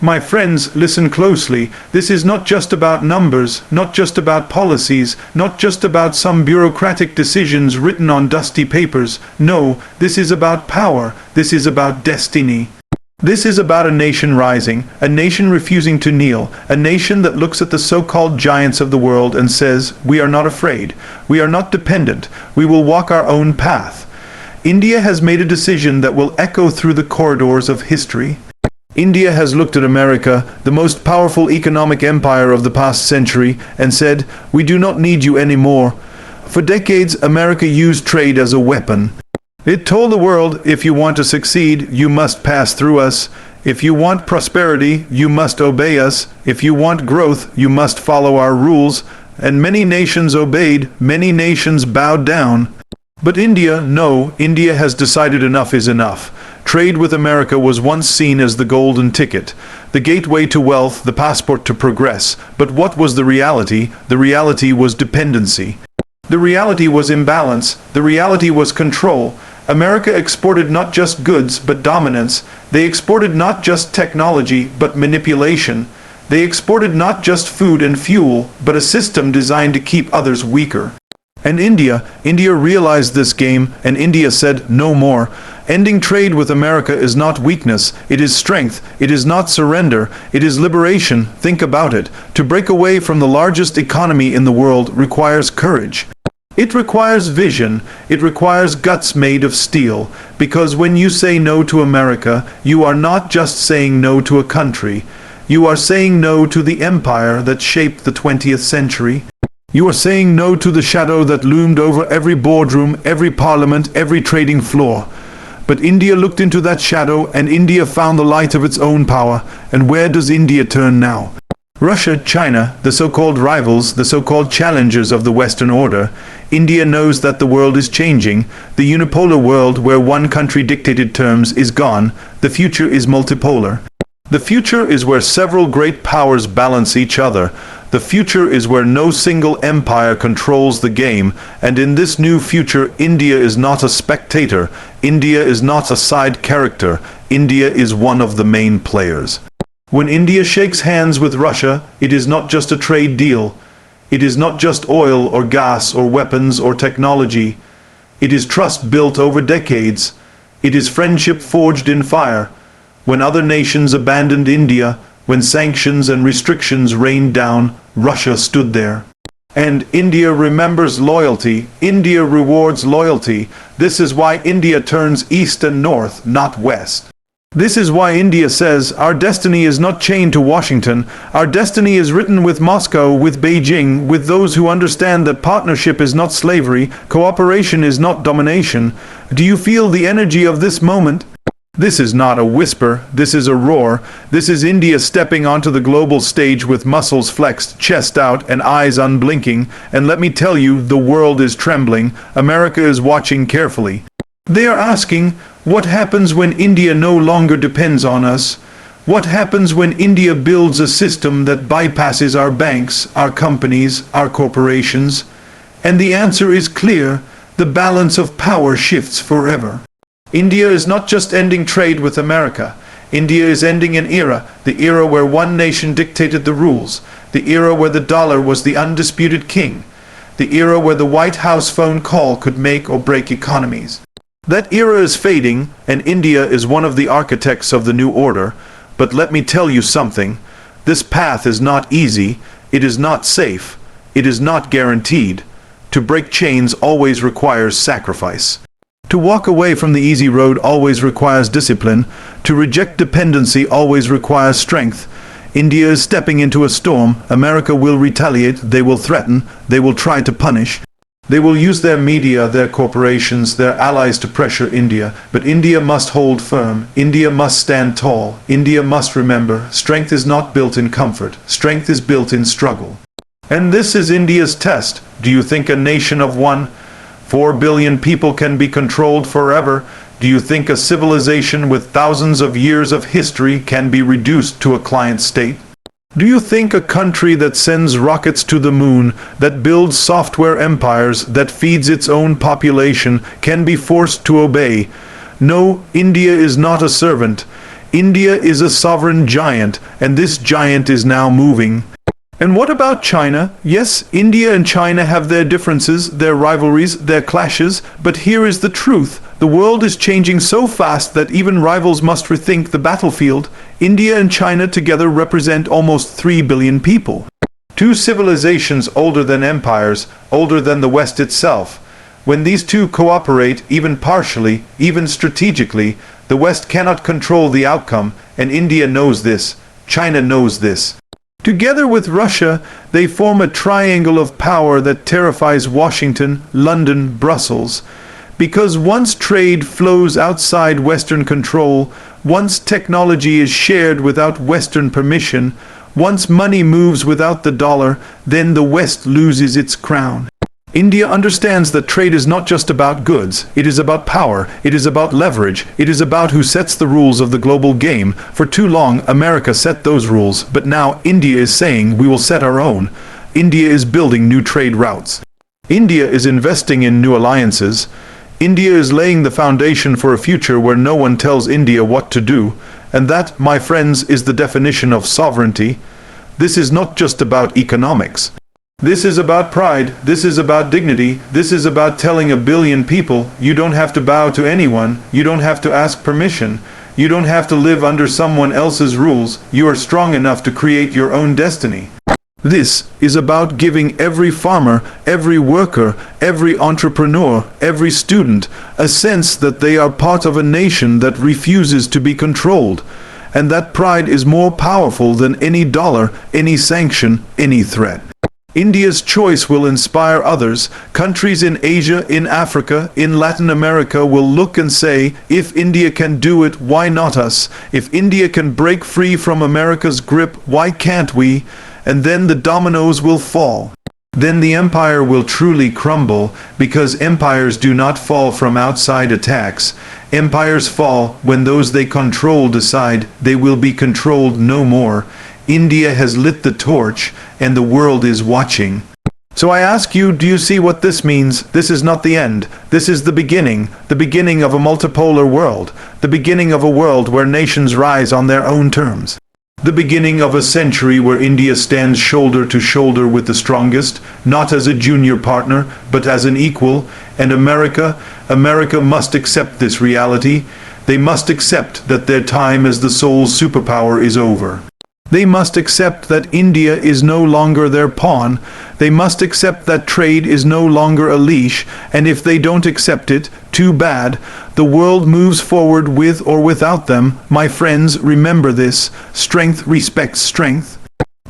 My friends, listen closely. This is not just about numbers, not just about policies, not just about some bureaucratic decisions written on dusty papers. No, this is about power. This is about destiny. This is about a nation rising, a nation refusing to kneel, a nation that looks at the so-called giants of the world and says, "We are not afraid. We are not dependent. We will walk our own path." India has made a decision that will echo through the corridors of history. India has looked at America, the most powerful economic empire of the past century, and said, "We do not need you anymore." For decades, America used trade as a weapon. It told the world, if you want to succeed, you must pass through us. If you want prosperity, you must obey us. If you want growth, you must follow our rules. And many nations obeyed, many nations bowed down. But India, no, India has decided enough is enough. Trade with America was once seen as the golden ticket, the gateway to wealth, the passport to progress. But what was the reality? The reality was dependency. The reality was imbalance. The reality was control. America exported not just goods, but dominance. They exported not just technology, but manipulation. They exported not just food and fuel, but a system designed to keep others weaker. And India realized this game, and India said, "No more." Ending trade with America is not weakness, it is strength. It is not surrender, it is liberation. Think about it. To break away from the largest economy in the world requires courage. It requires vision. It requires guts made of steel. Because when you say no to America, you are not just saying no to a country. You are saying no to the empire that shaped the 20th century. You are saying no to the shadow that loomed over every boardroom, every parliament, every trading floor. But India looked into that shadow, and India found the light of its own power. And where does India turn now? Russia, China, the so-called rivals, the so-called challengers of the Western order. India knows that the world is changing. The unipolar world where one country dictated terms is gone. The future is multipolar. The future is where several great powers balance each other. The future is where no single empire controls the game, and in this new future, India is not a spectator. India is not a side character. India is one of the main players. When India shakes hands with Russia, it is not just a trade deal. It is not just oil or gas or weapons or technology. It is trust built over decades. It is friendship forged in fire. When other nations abandoned India, when sanctions and restrictions rained down, Russia stood there. And India remembers loyalty. India rewards loyalty. This is why India turns east and north, not west. This is why India says, our destiny is not chained to Washington. Our destiny is written with Moscow, with Beijing, with those who understand that partnership is not slavery, cooperation is not domination. Do you feel the energy of this moment? This is not a whisper, this is a roar. This is India stepping onto the global stage with muscles flexed, chest out, and eyes unblinking. And let me tell you, the world is trembling. America is watching carefully. They are asking, what happens when India no longer depends on us? What happens when India builds a system that bypasses our banks, our companies, our corporations? And the answer is clear. The balance of power shifts forever. India is not just ending trade with America. India is ending an era, the era where one nation dictated the rules, the era where the dollar was the undisputed king, the era where the White House phone call could make or break economies. That era is fading, and India is one of the architects of the new order. But let me tell you something. This path is not easy, it is not safe, it is not guaranteed. To break chains always requires sacrifice. To walk away from the easy road always requires discipline. To reject dependency always requires strength. India is stepping into a storm. America will retaliate. They will threaten. They will try to punish. They will use their media, their corporations, their allies to pressure India. But India must hold firm. India must stand tall. India must remember, strength is not built in comfort. Strength is built in struggle. And this is India's test. Do you think a nation of 4 billion people can be controlled forever? Do you think a civilization with thousands of years of history can be reduced to a client state? Do you think a country that sends rockets to the moon, that builds software empires, that feeds its own population, can be forced to obey? No, India is not a servant. India is a sovereign giant, and this giant is now moving. And what about China? Yes, India and China have their differences, their rivalries, their clashes, but here is the truth. The world is changing so fast that even rivals must rethink the battlefield. India and China together represent almost 3 billion people. Two civilizations older than empires, older than the West itself. When these two cooperate, even partially, even strategically, the West cannot control the outcome, and India knows this. China knows this. Together with Russia, they form a triangle of power that terrifies Washington, London, Brussels. Because once trade flows outside Western control, once technology is shared without Western permission, once money moves without the dollar, then the West loses its crown. India understands that trade is not just about goods, it is about power, it is about leverage, it is about who sets the rules of the global game. For too long, America set those rules, but now India is saying we will set our own. India is building new trade routes. India is investing in new alliances. India is laying the foundation for a future where no one tells India what to do, and that, my friends, is the definition of sovereignty. This is not just about economics. This is about pride, this is about dignity, this is about telling a billion people, you don't have to bow to anyone, you don't have to ask permission, you don't have to live under someone else's rules, you are strong enough to create your own destiny. This is about giving every farmer, every worker, every entrepreneur, every student, a sense that they are part of a nation that refuses to be controlled, and that pride is more powerful than any dollar, any sanction, any threat. India's choice will inspire others. Countries in Asia, in Africa, in Latin America will look and say, if India can do it, why not us? If India can break free from America's grip, why can't we? And then the dominoes will fall. Then the empire will truly crumble, because empires do not fall from outside attacks. Empires fall when those they control decide they will be controlled no more. India has lit the torch, and the world is watching. So I ask you, do you see what this means? This is not the end. This is the beginning of a multipolar world, the beginning of a world where nations rise on their own terms. The beginning of a century where India stands shoulder to shoulder with the strongest, not as a junior partner, but as an equal, and America must accept this reality. They must accept that their time as the sole superpower is over. They must accept that India is no longer their pawn. They must accept that trade is no longer a leash, and if they don't accept it, too bad. The world moves forward with or without them. My friends, remember this. Strength respects strength.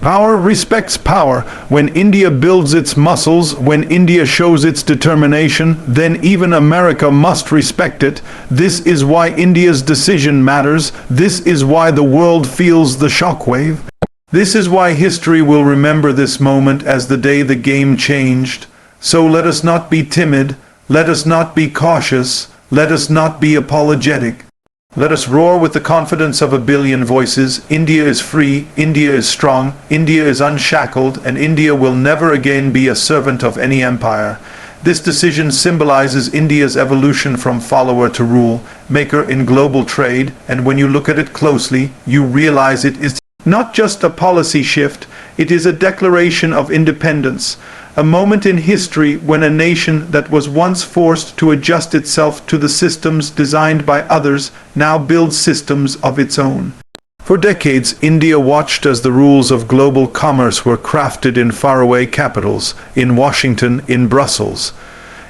Power respects power. When India builds its muscles, when India shows its determination, then even America must respect it. This is why India's decision matters. This is why the world feels the shockwave. This is why history will remember this moment as the day the game changed. So let us not be timid. Let us not be cautious. Let us not be apologetic. Let us roar with the confidence of a billion voices. India is free, India is strong, India is unshackled, and India will never again be a servant of any empire. This decision symbolizes India's evolution from follower to rule maker in global trade, and when you look at it closely, you realize it is not just a policy shift, it is a declaration of independence. A moment in history when a nation that was once forced to adjust itself to the systems designed by others now builds systems of its own. For decades, India watched as the rules of global commerce were crafted in faraway capitals, in Washington, in Brussels,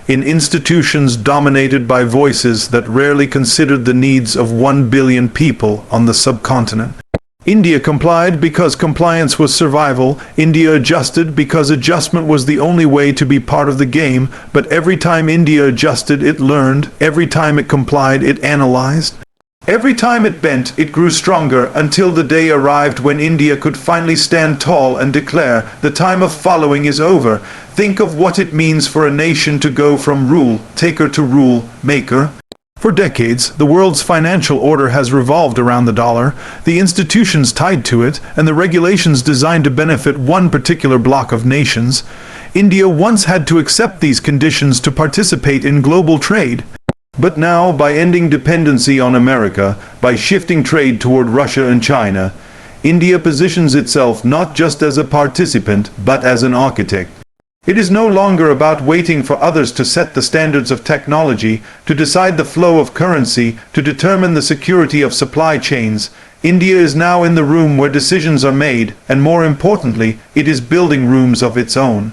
in institutions dominated by voices that rarely considered the needs of 1 billion people on the subcontinent. India complied because compliance was survival. India adjusted because adjustment was the only way to be part of the game. But every time India adjusted, it learned. Every time it complied, it analyzed. Every time it bent, it grew stronger, until the day arrived when India could finally stand tall and declare, the time of following is over. Think of what it means for a nation to go from rule taker to rule maker. For decades, the world's financial order has revolved around the dollar, the institutions tied to it, and the regulations designed to benefit one particular bloc of nations. India once had to accept these conditions to participate in global trade. But now, by ending dependency on America, by shifting trade toward Russia and China, India positions itself not just as a participant, but as an architect. It is no longer about waiting for others to set the standards of technology, to decide the flow of currency, to determine the security of supply chains. India is now in the room where decisions are made, and more importantly, it is building rooms of its own.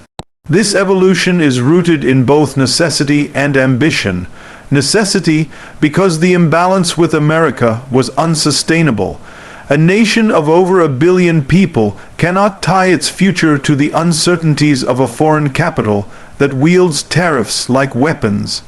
This evolution is rooted in both necessity and ambition. Necessity, because the imbalance with America was unsustainable. A nation of over 1 billion people cannot tie its future to the uncertainties of a foreign capital that wields tariffs like weapons.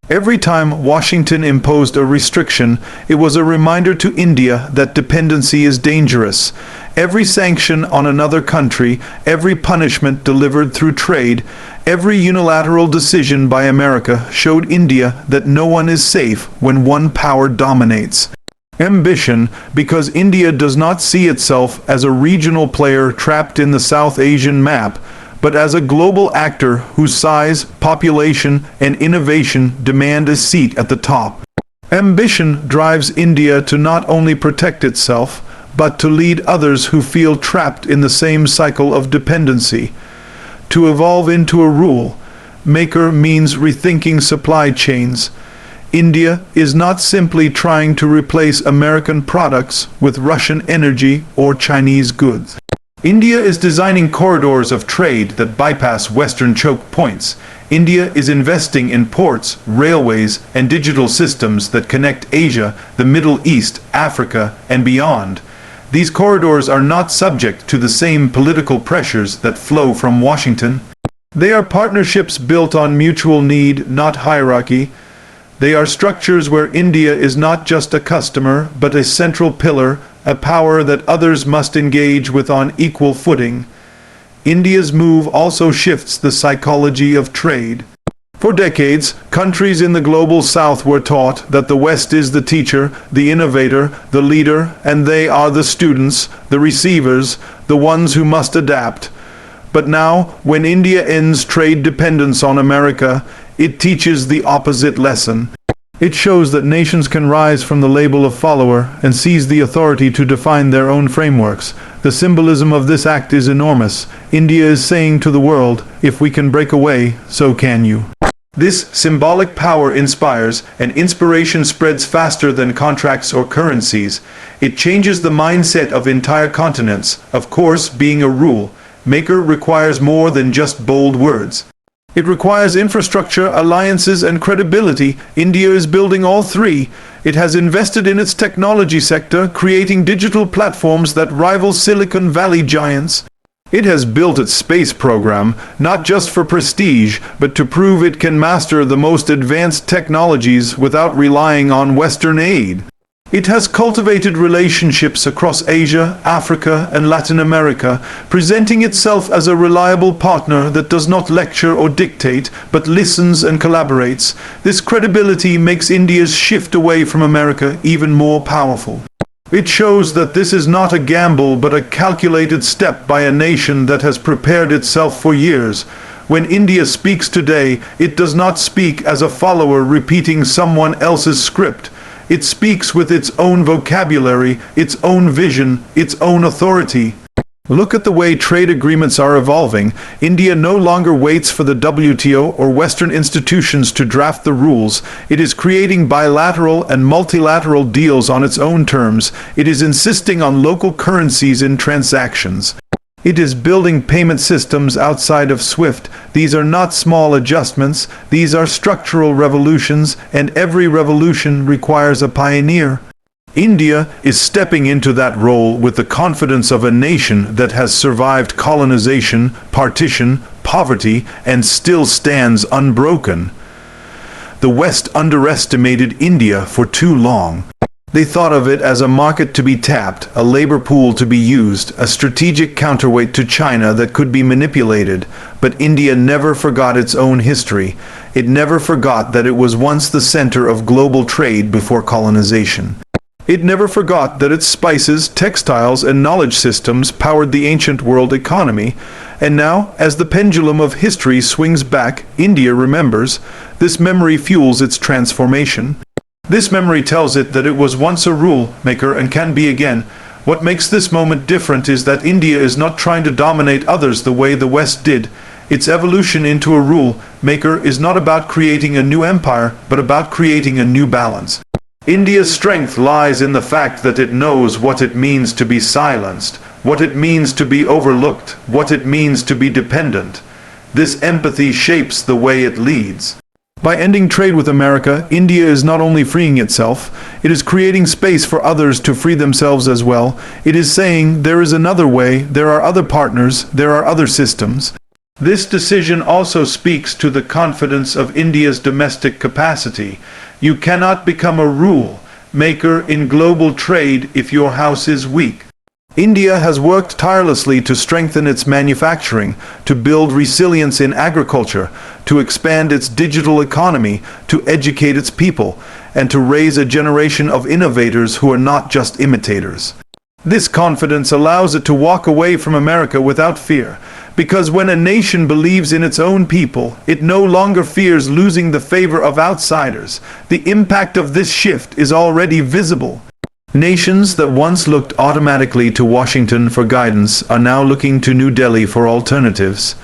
Every time Washington imposed a restriction, it was a reminder to India that dependency is dangerous. Every sanction on another country, every punishment delivered through trade, every unilateral decision by America showed India that no one is safe when one power dominates. Ambition, because India does not see itself as a regional player trapped in the South Asian map, but as a global actor whose size, population, and innovation demand a seat at the top. Ambition drives India to not only protect itself, but to lead others who feel trapped in the same cycle of dependency. To evolve into a rule maker means rethinking supply chains. India is not simply trying to replace American products with Russian energy or Chinese goods. India is designing corridors of trade that bypass Western choke points. India is investing in ports, railways, and digital systems that connect Asia, the Middle East, Africa, and beyond. These corridors are not subject to the same political pressures that flow from Washington. They are partnerships built on mutual need, not hierarchy. They are structures where India is not just a customer, but a central pillar, a power that others must engage with on equal footing. India's move also shifts the psychology of trade. For decades, countries in the global south were taught that the West is the teacher, the innovator, the leader, and they are the students, the receivers, the ones who must adapt. But now, when India ends trade dependence on America, it teaches the opposite lesson. It shows that nations can rise from the label of follower and seize the authority to define their own frameworks. The symbolism of this act is enormous. India is saying to the world, if we can break away, so can you. This symbolic power inspires, and inspiration spreads faster than contracts or currencies. It changes the mindset of entire continents. Of course, being a rule maker requires more than just bold words. It requires infrastructure, alliances, and credibility. India is building all three. It has invested in its technology sector, creating digital platforms that rival Silicon Valley giants. It has built its space program, not just for prestige, but to prove it can master the most advanced technologies without relying on Western aid. It has cultivated relationships across Asia, Africa, and Latin America, presenting itself as a reliable partner that does not lecture or dictate, but listens and collaborates. This credibility makes India's shift away from America even more powerful. It shows that this is not a gamble, but a calculated step by a nation that has prepared itself for years. When India speaks today, it does not speak as a follower repeating someone else's script. It speaks with its own vocabulary, its own vision, its own authority. Look at the way trade agreements are evolving. India no longer waits for the WTO or Western institutions to draft the rules. It is creating bilateral and multilateral deals on its own terms. It is insisting on local currencies in transactions. It is building payment systems outside of SWIFT. These are not small adjustments. These are structural revolutions, and every revolution requires a pioneer. India is stepping into that role with the confidence of a nation that has survived colonization, partition, poverty, and still stands unbroken. The West underestimated India for too long. They thought of it as a market to be tapped, a labor pool to be used, a strategic counterweight to China that could be manipulated. But India never forgot its own history. It never forgot that it was once the center of global trade before colonization. It never forgot that its spices, textiles, and knowledge systems powered the ancient world economy, and now, as the pendulum of history swings back, India remembers. This memory fuels its transformation. This memory tells it that it was once a rule maker and can be again. What makes this moment different is that India is not trying to dominate others the way the West did. Its evolution into a rule maker is not about creating a new empire, but about creating a new balance. India's strength lies in the fact that it knows what it means to be silenced, what it means to be overlooked, what it means to be dependent. This empathy shapes the way it leads. By ending trade with America, India is not only freeing itself, it is creating space for others to free themselves as well. It is saying there is another way, there are other partners, there are other systems. This decision also speaks to the confidence of India's domestic capacity. You cannot become a rule maker in global trade if your house is weak. India has worked tirelessly to strengthen its manufacturing, to build resilience in agriculture, to expand its digital economy, to educate its people, and to raise a generation of innovators who are not just imitators. This confidence allows it to walk away from America without fear, because when a nation believes in its own people, it no longer fears losing the favor of outsiders. The impact of this shift is already visible. Nations that once looked automatically to Washington for guidance are now looking to New Delhi for alternatives.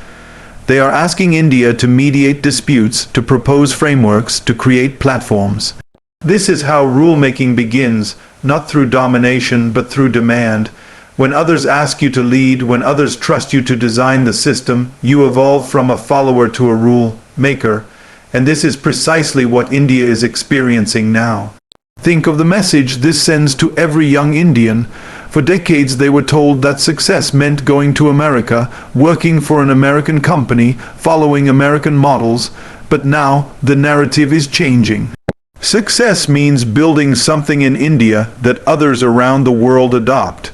They are asking India to mediate disputes, to propose frameworks, to create platforms. This is how rulemaking begins, not through domination but through demand. When others ask you to lead, when others trust you to design the system, you evolve from a follower to a rule maker, and this is precisely what India is experiencing now. Think of the message this sends to every young Indian. For decades they were told that success meant going to America, working for an American company, following American models, but now the narrative is changing. Success means building something in India that others around the world adopt.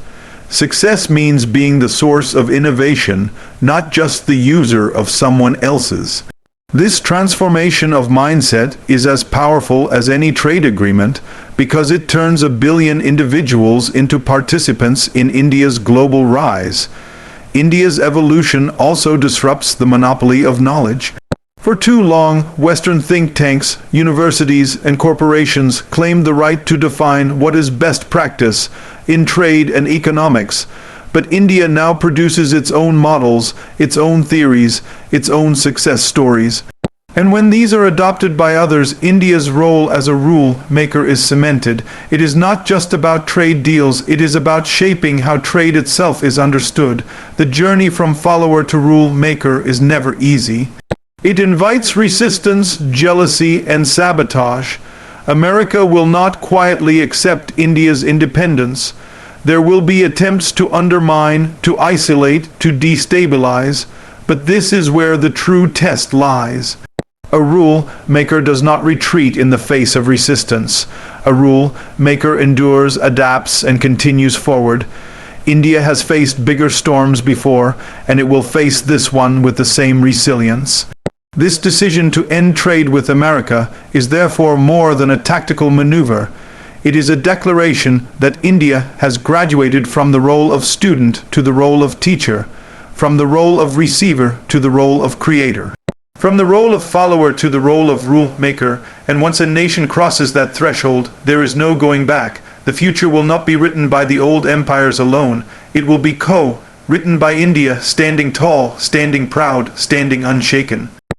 Success means being the source of innovation, not just the user of someone else's. This transformation of mindset is as powerful as any trade agreement because it turns 1 billion individuals into participants in India's global rise. India's evolution also disrupts the monopoly of knowledge. For too long, Western think tanks, universities, and corporations claimed the right to define what is best practice in trade and economics. But India now produces its own models, its own theories, its own success stories. And when these are adopted by others, India's role as a rule maker is cemented. It is not just about trade deals, it is about shaping how trade itself is understood. The journey from follower to rule maker is never easy. It invites resistance, jealousy, and sabotage. America will not quietly accept India's independence. There will be attempts to undermine, to isolate, to destabilize, but this is where the true test lies. A rule maker does not retreat in the face of resistance. A rule maker endures, adapts, and continues forward. India has faced bigger storms before, and it will face this one with the same resilience. This decision to end trade with America is therefore more than a tactical maneuver. It is a declaration that India has graduated from the role of student to the role of teacher, from the role of receiver to the role of creator, from the role of follower to the role of rule maker, and once a nation crosses that threshold, there is no going back. The future will not be written by the old empires alone. It will be written by India, standing tall, standing proud, standing unshaken.